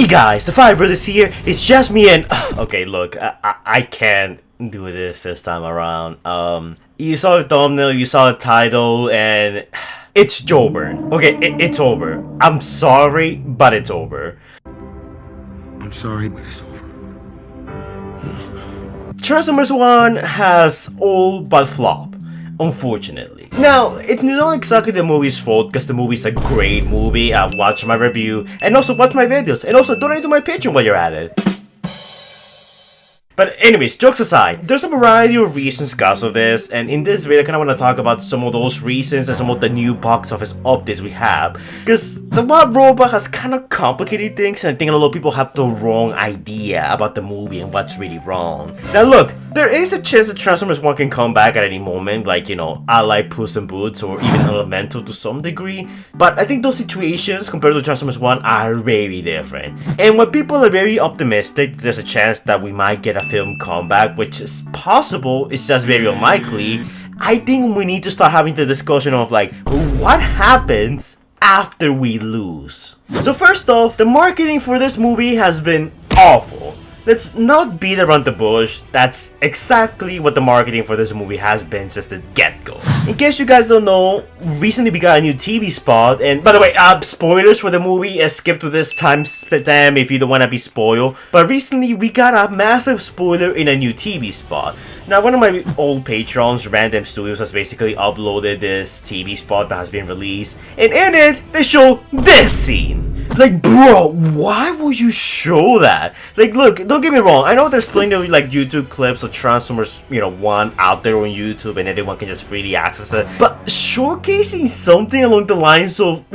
Hey guys, the Fire Brothers here. It's just me and okay, look, I can't do this time around. You saw the thumbnail, you saw the title, and it's Joburn. Okay, it's over. I'm sorry, but it's over. I'm sorry, but it's over. Transformers 1 has all but flopped, unfortunately. Now, it's not exactly the movie's fault because the movie's a great movie. Watch my review and also watch my videos and also donate to my Patreon while you're at it. But anyways, jokes aside, there's a variety of reasons because of this, and in this video I kind of want to talk about some of those reasons and some of the new box office updates we have. Because the Wild Robot has kind of complicated things, and I think a lot of people have the wrong idea about the movie and what's really wrong. Now look, there is a chance that Transformers 1 can come back at any moment, like, you know, I like Puss in Boots or even Elemental to some degree. But I think those situations compared to Transformers 1 are very different. And when people are very optimistic, there's a chance that we might get a film comeback, which is possible, it's just very unlikely. I think we need to start having the discussion of like, what happens after we lose? So first off, the marketing for this movie has been awful. Let's not beat around the bush. That's exactly what the marketing for this movie has been since the get-go. In case you guys don't know, recently we got a new TV spot, and by the way, spoilers for the movie, skip to this time if you don't want to be spoiled. But recently we got a massive spoiler in a new TV spot. Now, one of my old patrons, Random Studios, has basically uploaded this TV spot that has been released, and in it, they show this scene. Like, bro, why would you show that? Like, look, don't get me wrong, I know there's plenty of, like, YouTube clips of Transformers, 1 out there on YouTube, and anyone can just freely access it, but showcasing something along the lines of,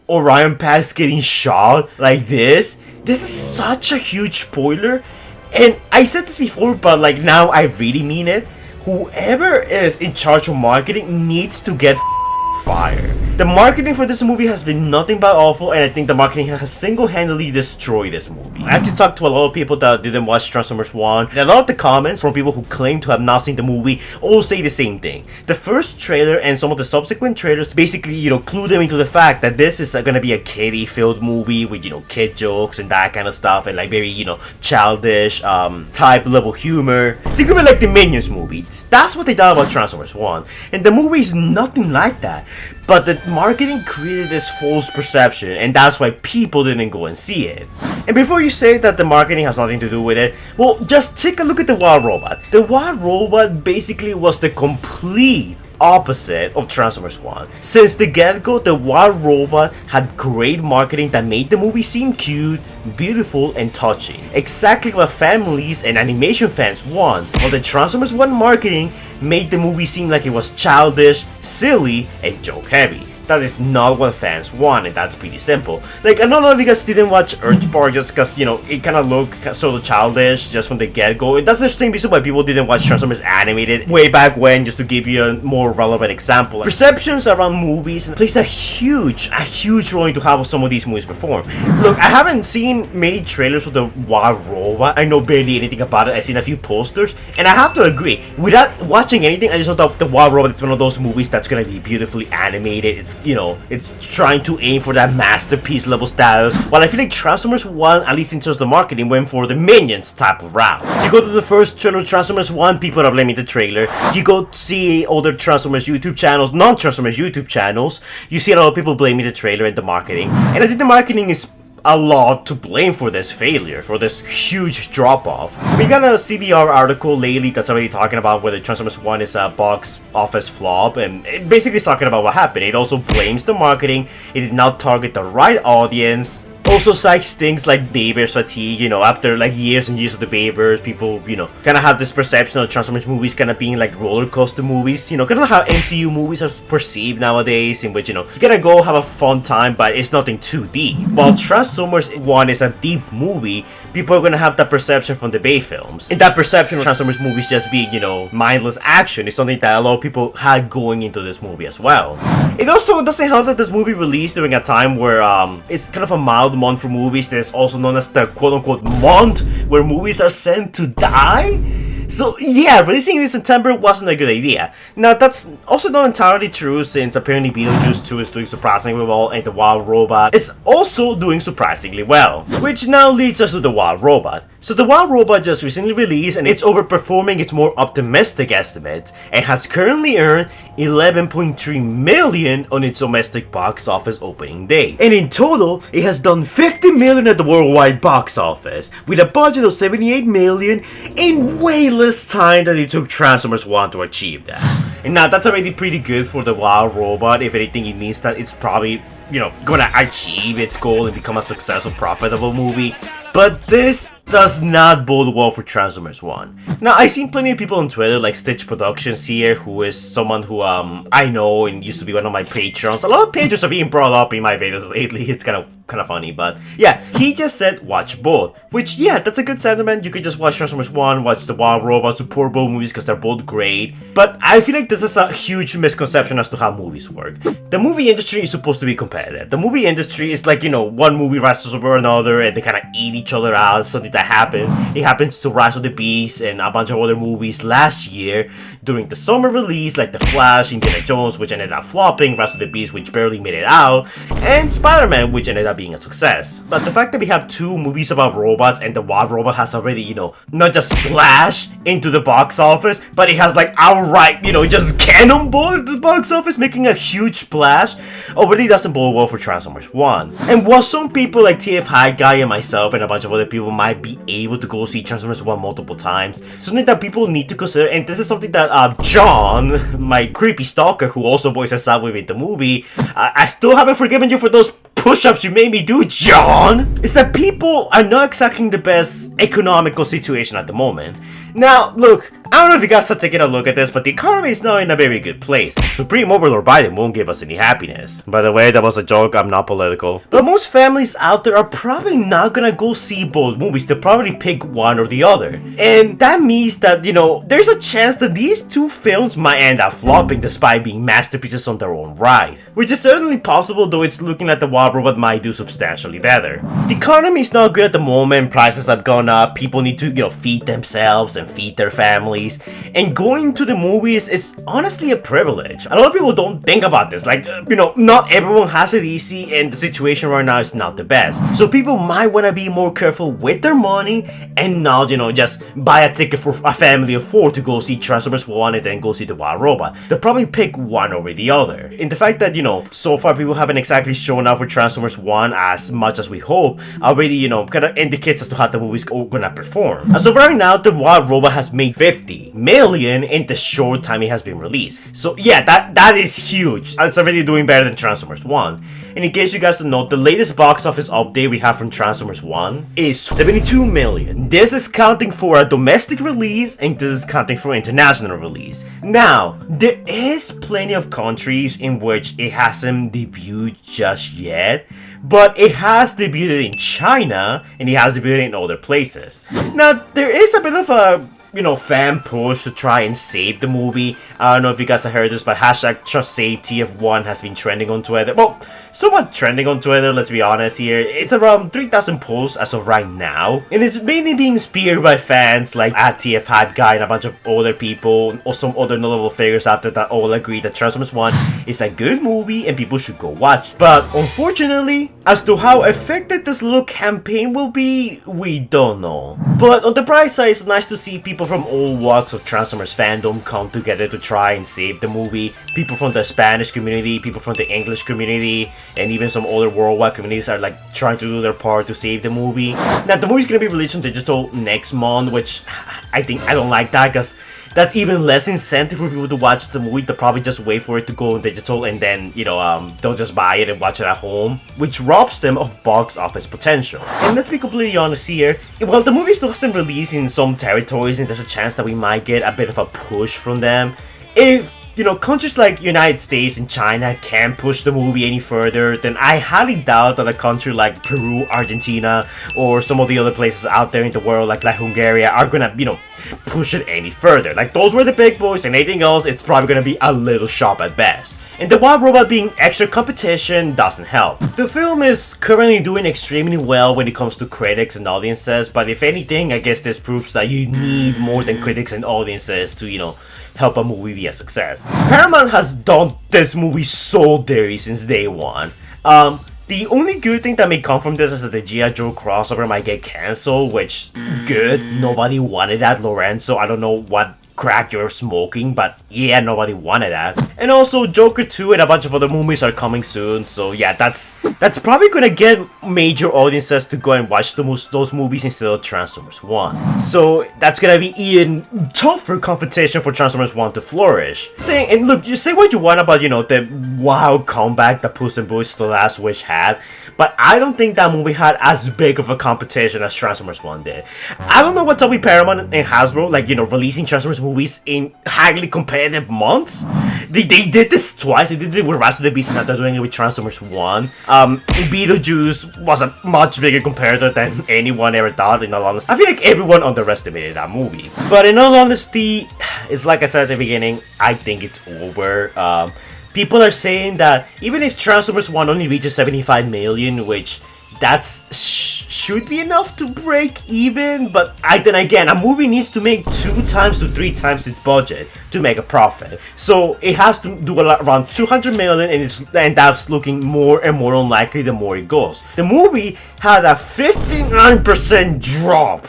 Orion Pax getting shot like this is such a huge spoiler. And I said this before, but like now I really mean it. Whoever is in charge of marketing needs to get fired. The marketing for this movie has been nothing but awful, and I think the marketing has single-handedly destroyed this movie. I actually talked to a lot of people that didn't watch Transformers 1, and a lot of the comments from people who claim to have not seen the movie all say the same thing. The first trailer and some of the subsequent trailers basically, clue them into the fact that this is gonna be a kiddie-filled movie with, kid jokes and that kind of stuff, and like very, childish, type-level humor. Think of it like the Minions movie. That's what they thought about Transformers 1, and the movie is nothing like that. But the marketing created this false perception, and that's why people didn't go and see it. And before you say that the marketing has nothing to do with it, well, just take a look at the Wild Robot. The Wild Robot basically was the complete opposite of Transformers 1. Since the get-go, the Wild Robot had great marketing that made the movie seem cute, beautiful, and touching. Exactly what families and animation fans want, while the Transformers 1 marketing made the movie seem like it was childish, silly, and joke-heavy. That is not what fans want, and that's pretty simple. Like, I know a lot of you guys didn't watch Earthspark just because, it kind of looked sort of childish just from the get-go. And that's the same reason why people didn't watch Transformers Animated way back when, just to give you a more relevant example. Perceptions around movies plays a huge role into how some of these movies perform. Look, I haven't seen many trailers for the Wild Robot. I know barely anything about it. I've seen a few posters, and I have to agree, without watching anything, I just know that the Wild Robot is one of those movies that's gonna be beautifully animated. It's trying to aim for that masterpiece level status, while I feel like Transformers 1, at least in terms of the marketing, went for the Minions type of route. You go to the first trailer of Transformers 1, people are blaming the trailer. You go see other Transformers YouTube channels, non-Transformers YouTube channels, you see a lot of people blaming the trailer and the marketing. And I think the marketing is a lot to blame for this failure, for this huge drop-off. We got a CBR article lately that's already talking about whether Transformers 1 is a box office flop, and it basically is talking about what happened. It also blames the marketing, it did not target the right audience. Also cites things like Baber's fatigue, after like years and years of the Babers, people, kind of have this perception of Transformers movies kind of being like roller coaster movies, kind of how MCU movies are perceived nowadays, in which, you're gonna go have a fun time, but it's nothing too deep. While Transformers 1 is a deep movie, people are gonna have that perception from the Bay films. And that perception of Transformers movies just being, mindless action is something that a lot of people had going into this movie as well. It also doesn't help that this movie released during a time where it's kind of a mild month for movies that is also known as the quote-unquote month where movies are sent to die. So yeah, releasing it in September wasn't a good idea. Now that's also not entirely true, since apparently Beetlejuice 2 is doing surprisingly well and The Wild Robot is also doing surprisingly well. Which now leads us to The Wild Robot. So The Wild Robot just recently released and it's overperforming its more optimistic estimates and has currently earned 11.3 million on its domestic box office opening day. And in total, it has done 50 million at the worldwide box office, with a budget of 78 million in way less time than it took Transformers 1 to achieve that. And now that's already pretty good for The Wild Robot. If anything, it means that it's probably, gonna achieve its goal and become a successful, profitable movie. But this does not bode well for Transformers 1. Now, I've seen plenty of people on Twitter, like Stitch Productions here, who is someone who I know and used to be one of my patrons. A lot of patrons are being brought up in my videos lately. It's kind of funny, but yeah, he just said watch both. Which, yeah, that's a good sentiment. You could just watch Transformers 1, watch The Wild Robot, support both movies because they're both great. But I feel like this is a huge misconception as to how movies work. The movie industry is supposed to be competitive. The movie industry is like, one movie wrestles over another and they kind of eat each other out. Something that happens. It happens to Rise of the Beast and a bunch of other movies last year during the summer release, like The Flash, Indiana Jones, which ended up flopping, Rise of the Beast, which barely made it out, and Spider-Man, which ended up being a success. But the fact that we have two movies about robots and The Wild Robot has already, not just splashed into the box office, but it has like outright, just cannonballed the box office, making a huge splash, already doesn't bode well for Transformers 1. And while some people like TF High Guy and myself and a bunch of other people might be able to go see Transformers 1 multiple times, something that people need to consider, and this is something that John, my creepy stalker who also voices Soundwave in the movie, I still haven't forgiven you for those push-ups you made me do, John, is that people are not exactly in the best economical situation at the moment. Now, look, I don't know if you guys are taking a look at this, but the economy is not in a very good place. Supreme Overlord Biden won't give us any happiness. By the way, that was a joke, I'm not political. But most families out there are probably not gonna go see both movies. They'll probably pick one or the other. And that means that, there's a chance that these two films might end up flopping despite being masterpieces on their own right. Which is certainly possible, though it's looking like The Wild Robot might do substantially better. The economy is not good at the moment, prices have gone up, people need to, feed themselves and feed their families. And going to the movies is honestly a privilege. A lot of people don't think about this. Like, not everyone has it easy and the situation right now is not the best. So people might want to be more careful with their money and not, just buy a ticket for a family of 4 to go see Transformers 1 and then go see The Wild Robot. They'll probably pick one over the other. And the fact that, so far people haven't exactly shown up for Transformers 1 as much as we hope already, kind of indicates as to how the movie's gonna perform. As of right now, The Wild Robot has made 50 million in the short time it has been released. So yeah, that is huge. It's already doing better than Transformers 1. And in case you guys don't know, the latest box office update we have from Transformers 1 is 72 million. This is counting for a domestic release and this is counting for international release. Now, there is plenty of countries in which it hasn't debuted just yet, but it has debuted in China and it has debuted in other places. Now, there is a bit of a fan push to try and save the movie. I don't know if you guys have heard this, but hashtag TrustSaveTF1 has been trending on Twitter. Well, somewhat trending on Twitter, let's be honest here. It's around 3,000 posts as of right now. And it's mainly being speared by fans like @TF Hype Guy and a bunch of other people or some other notable figures out there that all agree that Transformers 1 is a good movie and people should go watch. But unfortunately, as to how effective this little campaign will be, we don't know. But on the bright side, it's nice to see people from all walks of Transformers fandom come together to try and save the movie. People from the Spanish community, people from the English community, and even some other worldwide communities are like trying to do their part to save the movie. Now the movie's gonna be released on digital next month, which I don't like that because that's even less incentive for people to watch the movie. They'll probably just wait for it to go on digital and then, they'll just buy it and watch it at home, which robs them of box office potential. And let's be completely honest here, while the movie still hasn't released in some territories and there's a chance that we might get a bit of a push from them, if countries like United States and China can't push the movie any further, then I highly doubt that a country like Peru, Argentina, or some of the other places out there in the world like Hungary are gonna, push it any further. Like, those were the big boys and anything else, it's probably gonna be a little sharp at best. And the Wild Robot being extra competition doesn't help. The film is currently doing extremely well when it comes to critics and audiences, but if anything, I guess this proves that you need more than critics and audiences to, help a movie be a success. Paramount has done this movie so dirty since day one. The only good thing that may come from this is that the G.I. Joe crossover might get cancelled, which, good, nobody wanted that, Lorenzo. I don't know what crack you're smoking, but yeah, nobody wanted that. And also, Joker 2 and a bunch of other movies are coming soon, so yeah, that's probably gonna get major audiences to go and watch those movies instead of Transformers 1. So that's gonna be even tougher competition for Transformers 1 to flourish. And look, you say what you want about, the wild comeback that Puss in Boots: The Last Wish had, but I don't think that movie had as big of a competition as Transformers 1 did. I don't know what's up with Paramount and Hasbro, releasing Transformers movies in highly competitive months. They did this twice. They did it with Rise of the Beast, and now they're doing it with Transformers 1. Beetlejuice was a much bigger competitor than anyone ever thought, in all honesty. I feel like everyone underestimated that movie. But in all honesty, it's like I said at the beginning, I think it's over. People are saying that even if Transformers 1 only reaches 75 million, which should be enough to break even, but then again, a movie needs to make 2 times to 3 times its budget to make a profit. So it has to do around 200 million, and that's looking more and more unlikely the more it goes. The movie had a 59% drop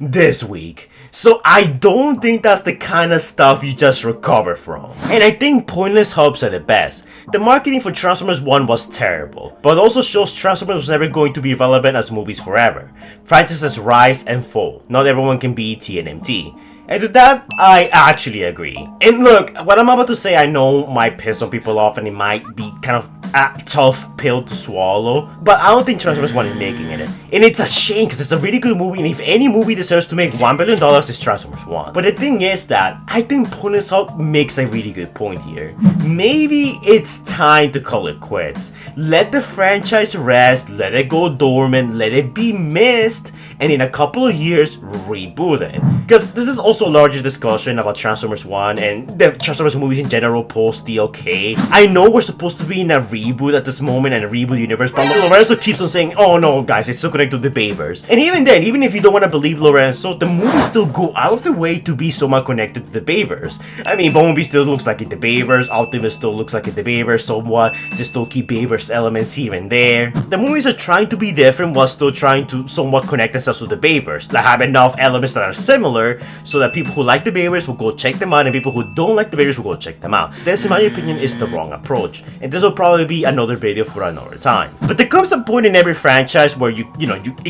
this week. So I don't think that's the kind of stuff you just recover from. And I think pointless hopes are the best. The marketing for Transformers 1 was terrible, but also shows Transformers was never going to be relevant as movies forever. Franchises rise and fall. Not everyone can be TNMT. And to that, I actually agree. And look, what I'm about to say, I know might piss some people off and it might be kind of a tough pill to swallow, but I don't think Transformers 1 is making it. And it's a shame because it's a really good movie, and if any movie deserves to make $1 billion, it's Transformers 1. But the thing is that I think Pointless Hope makes a really good point here. Maybe it's time to call it quits. Let the franchise rest, let it go dormant, let it be missed, and in a couple of years, reboot it. Because this is also a larger discussion about Transformers 1 and the Transformers movies in general post DLK. I know we're supposed to be in a reboot at this moment and a reboot universe, but Lorenzo keeps on saying, oh no guys, it's still connected to the Babers. And even then, even if you don't want to believe Lorenzo, the movies still go out of the way to be somewhat connected to the Babers. I mean, Bumblebee still looks like it the Babers, Optimus still looks like it the Babers somewhat, they still keep Babers elements here and there. The movies are trying to be different while still trying to somewhat connect themselves to the Babers, like have enough elements that are similar so that people who like the Babers will go check them out and people who don't like the Babers will go check them out. This, in my opinion, is the wrong approach, and this will probably be another video for another time. But there comes a point in every franchise where you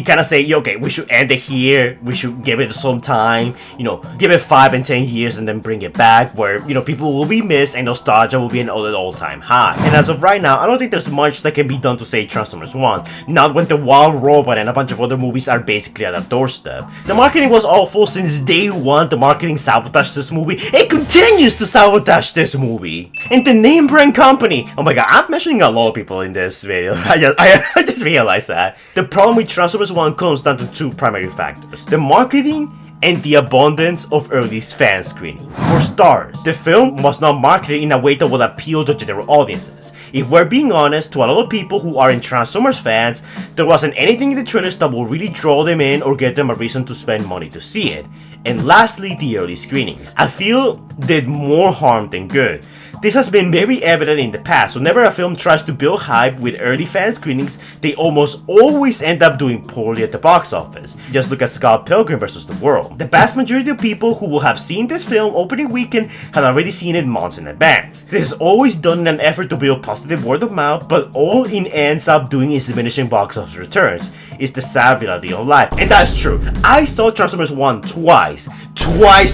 kind of say, okay, we should end it here, we should give it some time, give it 5 and 10 years and then bring it back where, people will be missed and nostalgia will be an all-time high. And as of right now, I don't think there's much that can be done to save Transformers 1, not when the Wild Robot and a bunch of other movies are basically at our doorstep. The marketing was awful since day one. The marketing sabotaged this movie. It continues to sabotage this movie. And the name brand company, oh my god, I'm mentioning a lot of people in this video. I just realized that. The problem with Transformers 1 comes down to 2 primary factors: the marketing and the abundance of early fan screenings. For starters, the film was not marketed in a way that will appeal to general audiences. If we're being honest, to a lot of people who aren't Transformers fans, there wasn't anything in the trailers that will really draw them in or get them a reason to spend money to see it. And lastly, the early screenings, I feel, did more harm than good. This has been very evident in the past. Whenever a film tries to build hype with early fan screenings, they almost always end up doing poorly at the box office. Just look at Scott Pilgrim vs. the World. The vast majority of people who will have seen this film opening weekend had already seen it months in advance. This is always done in an effort to build positive word of mouth, but all it ends up doing is diminishing box office returns. It's the sad reality of life. And that's true. I saw Transformers 1 twice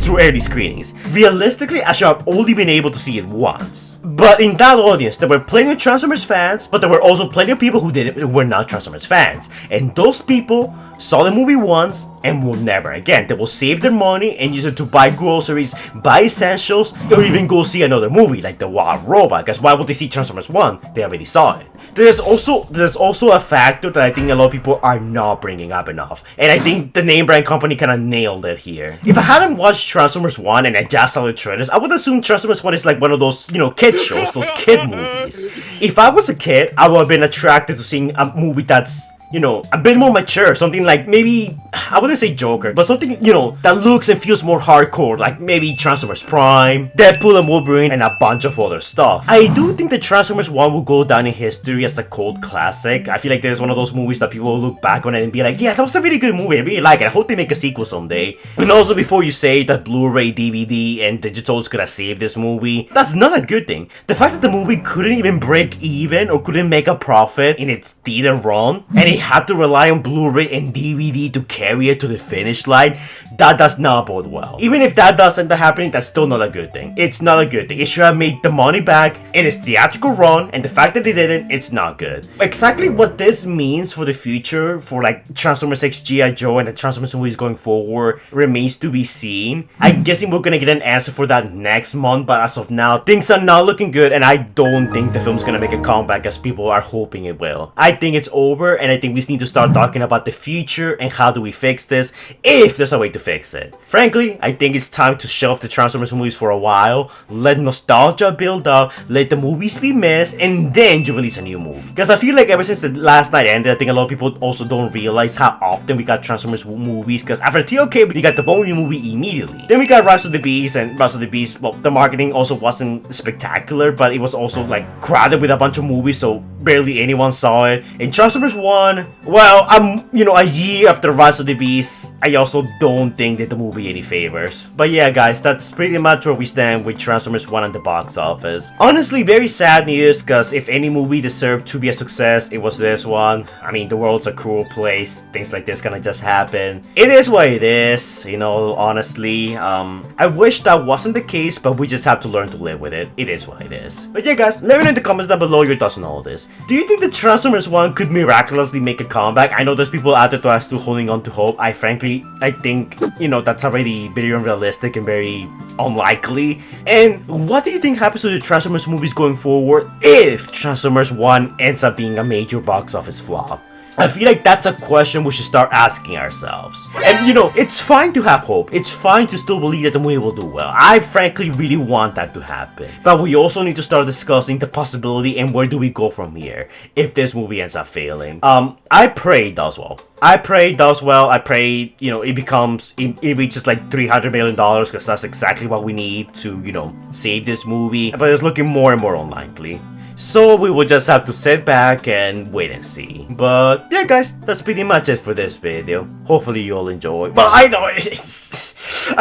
through early screenings. Realistically, I should have only been able to see it once. But in that audience, there were plenty of Transformers fans, but there were also plenty of people who were not Transformers fans. And those people saw the movie once and will never again. They will will save their money and use it to buy groceries, buy essentials, or even go see another movie like The Wild Robot. Because why would they see Transformers 1? They already saw it. There's also a factor that I think a lot of people are not bringing up enough, and I think the name brand company kind of nailed it here. If I hadn't watched Transformers 1 and I just saw the trailers, I would assume Transformers 1 is like one of those, kid shows, those kid movies. If I was a kid, I would have been attracted to seeing a movie that's, a bit more mature, something like maybe, I wouldn't say Joker, but something, that looks and feels more hardcore, like maybe Transformers Prime, Deadpool and Wolverine, and a bunch of other stuff. I do think that Transformers 1 will go down in history as a cult classic. I feel like there's one of those movies that people will look back on it and be like, yeah, that was a really good movie, I really like it, I hope they make a sequel someday. And also, before you say that Blu-ray, DVD, and digital is gonna save this movie, that's not a good thing. The fact that the movie couldn't even break even or couldn't make a profit in its theater run, and it had to rely on Blu-ray and DVD to carry it to the finish line, that does not bode well. Even if that does end up happening, that's still not a good thing. It's not a good thing. It should have made the money back in its theatrical run, and the fact that they didn't, it's not good. Exactly what this means for the future, for like Transformers X G.I. Joe and the Transformers movies going forward, remains to be seen. I'm guessing we're gonna get an answer for that next month, but as of now, things are not looking good, and I don't think the film's gonna make a comeback as people are hoping it will. I think it's over, and I think we just need to start talking about the future and how do we fix this, if there's a way to fix it. Frankly, I think it's time to shelf the Transformers movies for a while, let nostalgia build up, let the movies be missed, and then you release a new movie. Because I feel like ever since the last night ended, I think a lot of people also don't realize how often we got Transformers movies, because after TOK, we got the Bone movie immediately. Then we got Rise of the Beast, and Rise of the Beast, well, the marketing also wasn't spectacular, but it was also like crowded with a bunch of movies, so barely anyone saw it. And Transformers 1, well, a year after Rise of the Beast, I also don't think did the movie any favors. But yeah, guys, that's pretty much where we stand with Transformers 1 at the box office. Honestly, very sad news, because if any movie deserved to be a success, it was this one. I mean, the world's a cruel place. Things like this kind of just happen. It is what it is, honestly. I wish that wasn't the case, but we just have to learn to live with it. It is what it is. But yeah, guys, let me know in the comments down below your thoughts on all this. Do you think the Transformers 1 could miraculously make a comeback? I know there's people out there that are still holding on to hope. I think, that's already very unrealistic and very unlikely. And what do you think happens to the Transformers movies going forward if Transformers 1 ends up being a major box office flop? I feel like that's a question we should start asking ourselves. And it's fine to have hope. It's fine to still believe that the movie will do well. I frankly really want that to happen. But we also need to start discussing the possibility and where do we go from here if this movie ends up failing. I pray it does well. I pray it does well. I pray, it reaches like $300 million, because that's exactly what we need to, save this movie. But it's looking more and more unlikely. So we will just have to sit back and wait and see. But yeah, guys, that's pretty much it for this video. Hopefully you all enjoy. But I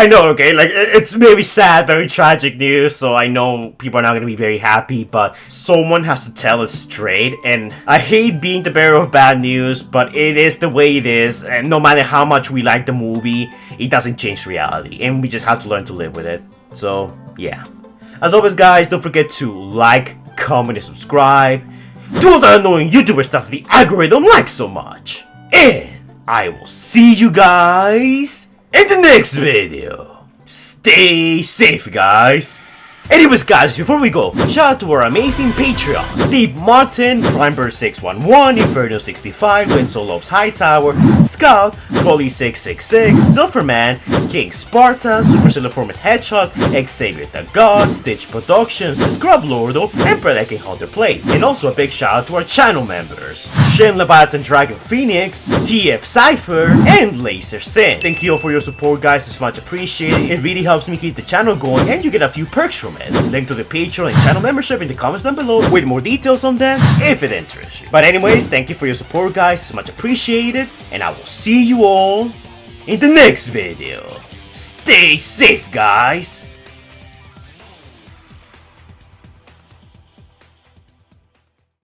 know okay, like it's very sad, very tragic news, so I know people are not gonna be very happy, but someone has to tell us straight. And I hate being the bearer of bad news, but it is the way it is, and no matter how much we like the movie, it doesn't change reality, and we just have to learn to live with it. So yeah. As always, guys, don't forget to like, comment, and subscribe. Do all that annoying YouTuber stuff the algorithm likes so much. And I will see you guys in the next video. Stay safe, guys. Anyways, guys, before we go, shout out to our amazing Patreons: Steve Martin, Primebird611, Inferno65, Winslow Lopes Hightower, Scout, Coley666, Silverman, King Sparta, Super Silverformat Hedgehog, Xavier the God, Stitch Productions, Scrub Lordo, and Prediking Hunter Plays. And also a big shout out to our channel members: Shen Leviathan Dragon Phoenix, TF Cypher, and Laser Sin. Thank you all for your support, guys, it's much appreciated. It really helps me keep the channel going, and you get a few perks from it. Link to the Patreon and channel membership in the comments down below with more details on them if it interests you. But anyways, thank you for your support, guys, it's much appreciated, and I will see you all in the next video. Stay safe, guys.